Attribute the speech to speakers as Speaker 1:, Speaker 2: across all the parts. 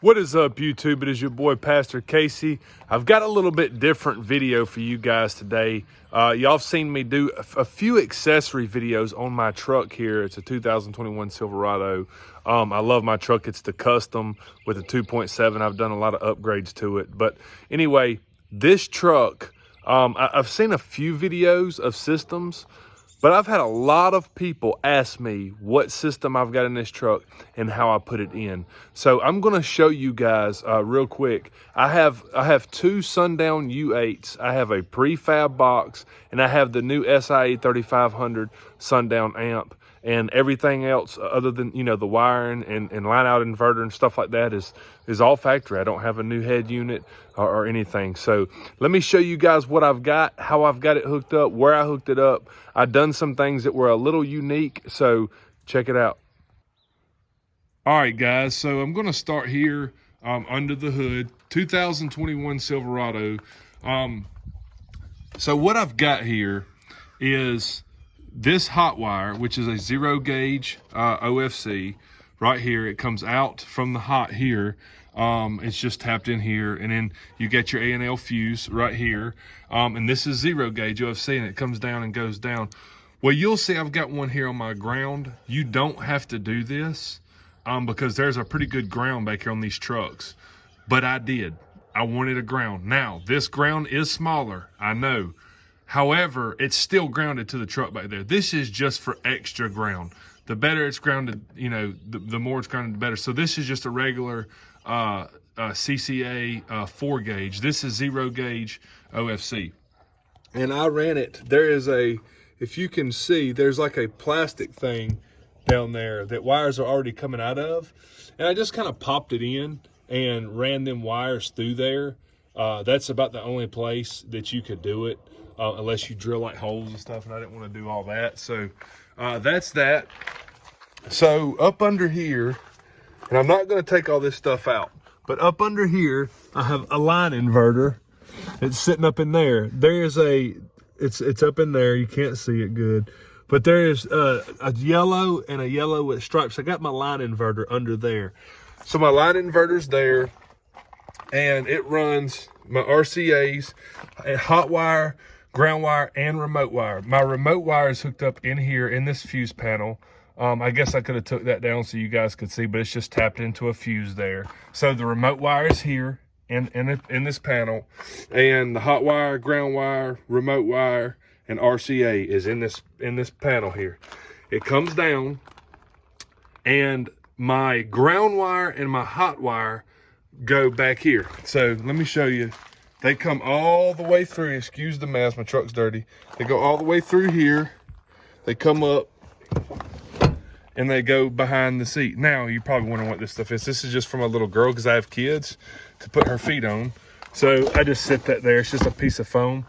Speaker 1: What is up, YouTube? It is your boy, Pastor Casey. I've got a little bit different video for you guys today. Y'all have seen me do a few accessory videos on my truck here. It's a 2021 Silverado. I love my truck. It's the custom with a 2.7. I've done a lot of upgrades to it. But anyway, this truck, I've seen a few videos of systems, but I've had a lot of people ask me what system I've got in this truck and how I put it in. So I'm going to show you guys real quick. I have two Sundown U8s. I have a prefab box, and I have the new SIA3500 Sundown amp. And everything else other than, you know, the wiring and line out inverter and stuff like that is all factory. I don't have a new head unit or anything. So let me show you guys what I've got, how I've got it hooked up, where I hooked it up. I've done some things that were a little unique, so check it out. All right, guys, so I'm going to start here under the hood, 2021 Silverado. So what I've got here is this hot wire, which is a 0 gauge OFC right here. It comes out from the hot here. It's just tapped in here, and then you get your A&L fuse right here. And this is 0 gauge OFC, and it comes down and goes down. Well, you'll see I've got one here on my ground. You don't have to do this because there's a pretty good ground back here on these trucks. But I did. I wanted a ground. Now, this ground is smaller, I know. However, it's still grounded to the truck back there. This is just for extra ground. The better it's grounded, you know, the more it's grounded, the better. So this is just a regular CCA 4 gauge. This is 0 gauge OFC. And I ran it. There is a, if you can see, there's like a plastic thing down there that wires are already coming out of. And I just kind of popped it in and ran them wires through there. That's about the only place that you could do it. Unless you drill like holes and stuff, and I didn't want to do all that. So that's that. So up under here, and I'm not going to take all this stuff out, but up under here, I have a line inverter. It's sitting up in there. There's it's up in there. You can't see it good, but there is a yellow and a yellow with stripes. I got my line inverter under there. So my line inverter's there, and it runs my RCAs, and hot wire, ground wire, and remote wire. My remote wire is hooked up in here in this fuse panel. I guess I could have took that down so you guys could see, but it's just tapped into a fuse there. So the remote wire is here in this panel, and the hot wire, ground wire, remote wire, and RCA is in this panel here. It comes down, and my ground wire and my hot wire go back here. So let me show you. They come all the way through. Excuse the mess, my truck's dirty. They go all the way through here. They come up and they go behind the seat. Now, you're probably wondering what this stuff is. This is just for my little girl because I have kids to put her feet on. So I just sit that there. It's just a piece of foam.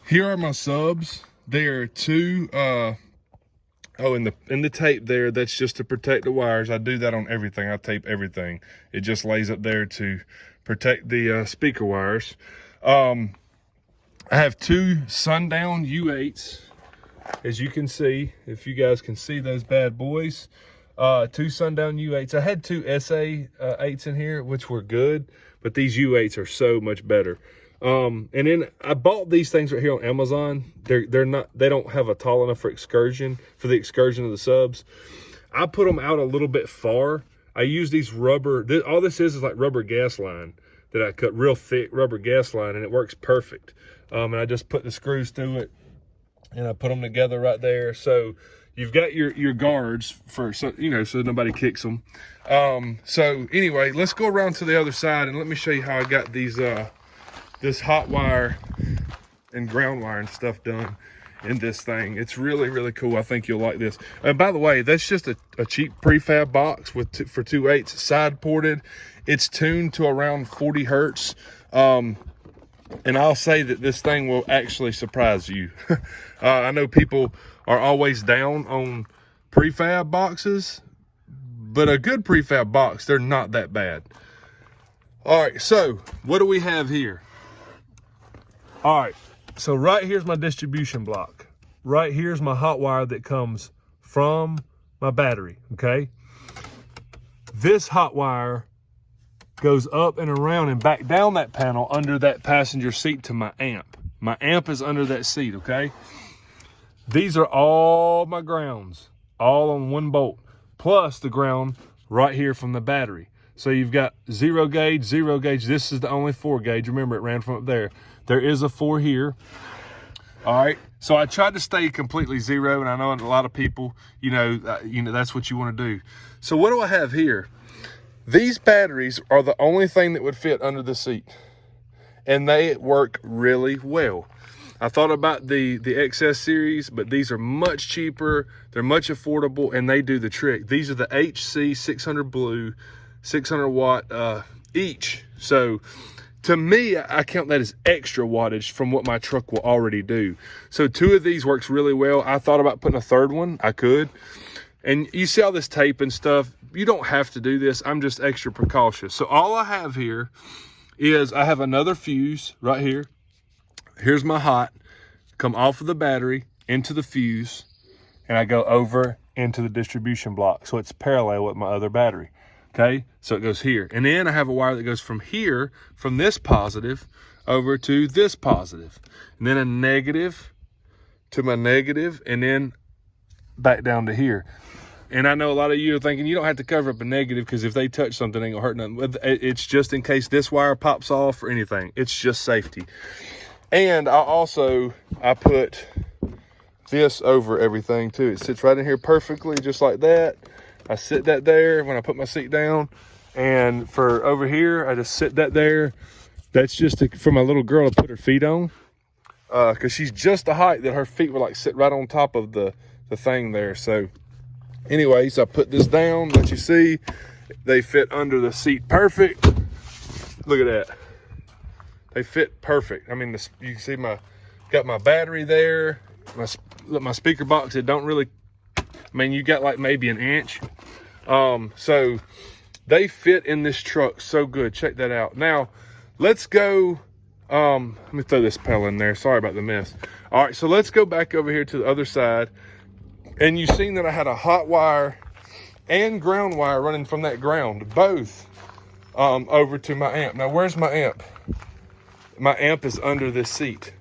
Speaker 1: Here are my subs. There are two, in the tape there, that's just to protect the wires. I do that on everything. I tape everything. It just lays up there to protect the speaker wires. I have two Sundown U8s, as you can see, if you guys can see those bad boys. Two Sundown U8s. I had two SA8s in here, which were good, but these U8s are so much better. And then I bought these things right here on Amazon. They don't have a tall enough for the excursion of the subs. I put them out a little bit far. I use these rubber, all this is like rubber gas line that I cut, real thick rubber gas line, and it works perfect. And I just put the screws through it, and I put them together right there. So you've got your guards for, so nobody kicks them. So anyway, let's go around to the other side, and let me show you how I got these, this hot wire and ground wire and stuff done in this thing. It's really, really cool. I think you'll like this. And by the way, that's just a cheap prefab box for 2.8s, side ported. It's tuned to around 40 hertz. And I'll say that this thing will actually surprise you. I know people are always down on prefab boxes, but a good prefab box, they're not that bad. All right, so what do we have here? All right, so right here's my distribution block. Right here's my hot wire that comes from my battery, okay? This hot wire goes up and around and back down that panel under that passenger seat to my amp. My amp is under that seat, okay? These are all my grounds, all on one bolt, plus the ground right here from the battery. So you've got 0 gauge, 0 gauge. This is the only 4 gauge. Remember, it ran from up there. There is a 4 here. All right. So I tried to stay completely zero, and I know a lot of people, you know, that's what you want to do. So what do I have here? These batteries are the only thing that would fit under the seat, and they work really well. I thought about the XS series, but these are much cheaper. They're much affordable, and they do the trick. These are the HC 600 Blue, 600 watt each. So to me, I count that as extra wattage from what my truck will already do. So 2 of these works really well. I thought about putting a 3rd one. I could. And you see all this tape and stuff. You don't have to do this. I'm just extra precautious. So all I have here is I have another fuse right here. Here's my hot. Come off of the battery into the fuse, and I go over into the distribution block. So it's parallel with my other battery. Okay, so it goes here. And then I have a wire that goes from here, from this positive, over to this positive. And then a negative to my negative, and then back down to here. And I know a lot of you are thinking you don't have to cover up a negative because if they touch something, it ain't gonna hurt nothing. It's just in case this wire pops off or anything. It's just safety. And I put this over everything too. It sits right in here perfectly, just like that. I sit that there when I put my seat down, and for over here, I just sit that there. That's just for my little girl to put her feet on, because she's just the height that her feet would like sit right on top of the thing there. So anyways, I put this down, let you see, they fit under the seat perfect. Look at that. They fit perfect. I mean, you can see got my battery there, my speaker box, it don't really, I mean, you got like maybe an inch. So they fit in this truck so good. Check that out. Now let's go, let me throw this pedal in there. Sorry about the mess. All right, so let's go back over here to the other side. And you've seen that I had a hot wire and ground wire running from that ground, both over to my amp. Now, where's my amp? My amp is under this seat.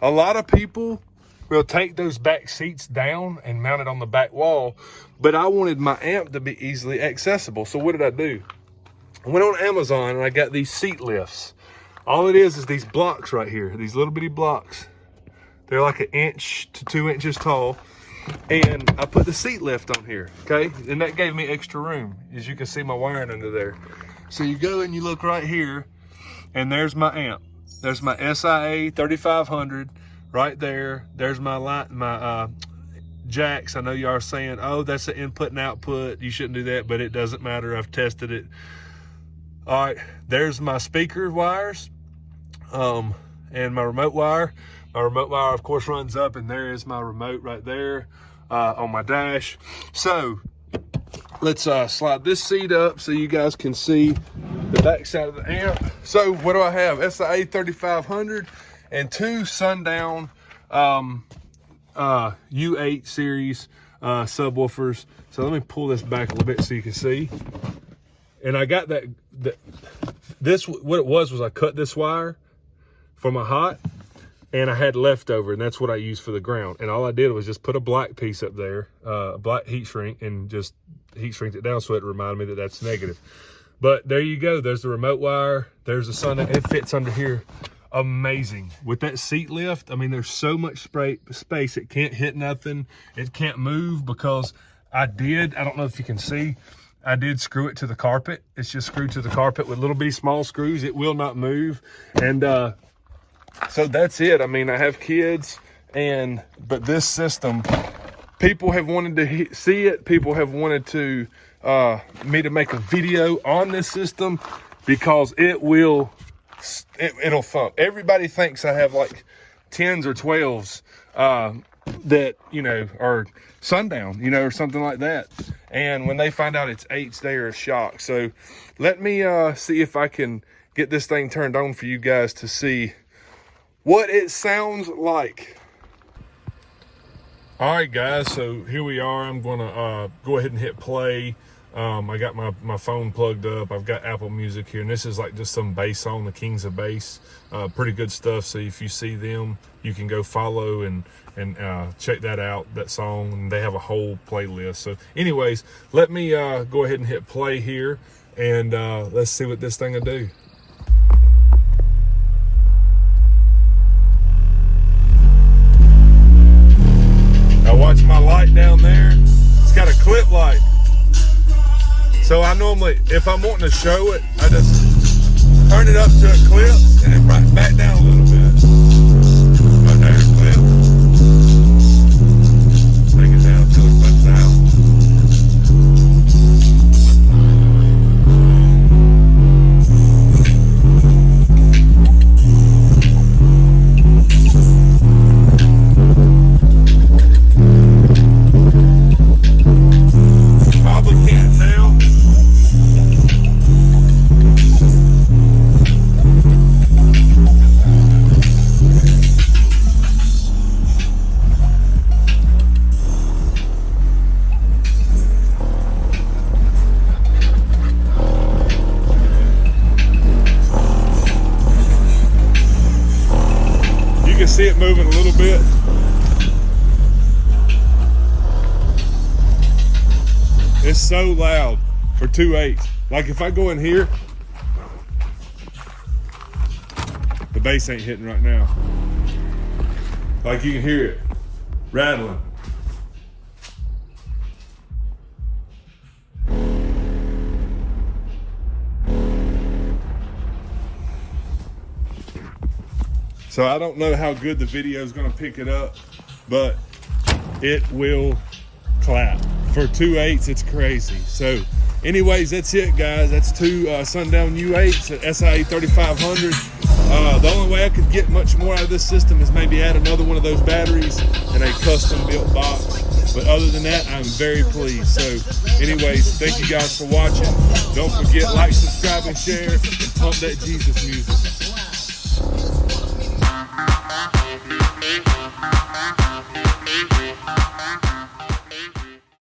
Speaker 1: A lot of people will take those back seats down and mount it on the back wall, but I wanted my amp to be easily accessible. So what did I do? I went on Amazon and I got these seat lifts. All it is these blocks right here, these little bitty blocks. They're like 1 inch to 2 inches tall. And I put the seat lift on here, okay? And that gave me extra room. As you can see my wiring under there. So you go and you look right here, and there's my amp. There's my SIA3500 right there. There's my jacks. I know you are saying, oh, that's an input and output. You shouldn't do that, but it doesn't matter. I've tested it. All right, there's my speaker wires and my remote wire. My remote wire, of course, runs up, and there is my remote right there on my dash. So let's slide this seat up so you guys can see the back side of the amp. So what do I have? SIA3500 and 2 Sundown U8 series subwoofers. So let me pull this back a little bit so you can see. And I got what it was I cut this wire for my hot, and I had leftover, and that's what I used for the ground. And all I did was just put a black piece up there, black heat shrink, and just heat shrinked it down so it reminded me that that's negative. But there you go. There's the remote wire. There's the sun. It fits under here. Amazing. With that seat lift, I mean, there's so much space. It can't hit nothing. It can't move because I don't know if you can see, I did screw it to the carpet. It's just screwed to the carpet with little bitty small screws. It will not move. And so that's it. I mean, I have kids, but this system, people have wanted to see it. People have wanted to me to make a video on this system because it'll thump. Everybody thinks I have like 10s or 12s that, you know, are Sundown, you know, or something like that. And when they find out it's 8s, they are shocked. So let me see if I can get this thing turned on for you guys to see what it sounds like. All right, guys, so here we are. I'm gonna go ahead and hit play. I got my phone plugged up. I've got Apple Music here, and this is like just some bass song, the Kings of Bass. Pretty good stuff. So if you see them, you can go follow and check that out, that song. And they have a whole playlist. So anyways, let me go ahead and hit play here, and let's see what this thing will do. Now watch my light down there. It's got a clip light. So I normally, if I'm wanting to show it, I just turn it up to a clip and then right back down a little bit. Right there, clip. Bring it down till it cuts out. Probably can't tell. You can see it moving a little bit. It's so loud for 2.8. Like if I go in here, the bass ain't hitting right now. Like you can hear it rattling. So I don't know how good the video is going to pick it up, but it will clap. For 2.8s, it's crazy. So anyways, that's it, guys. That's two Sundown U8s at SIA3500. The only way I could get much more out of this system is maybe add another one of those batteries in a custom built box. But other than that, I'm very pleased. So anyways, thank you guys for watching. Don't forget, like, subscribe, and share, and pump that Jesus music.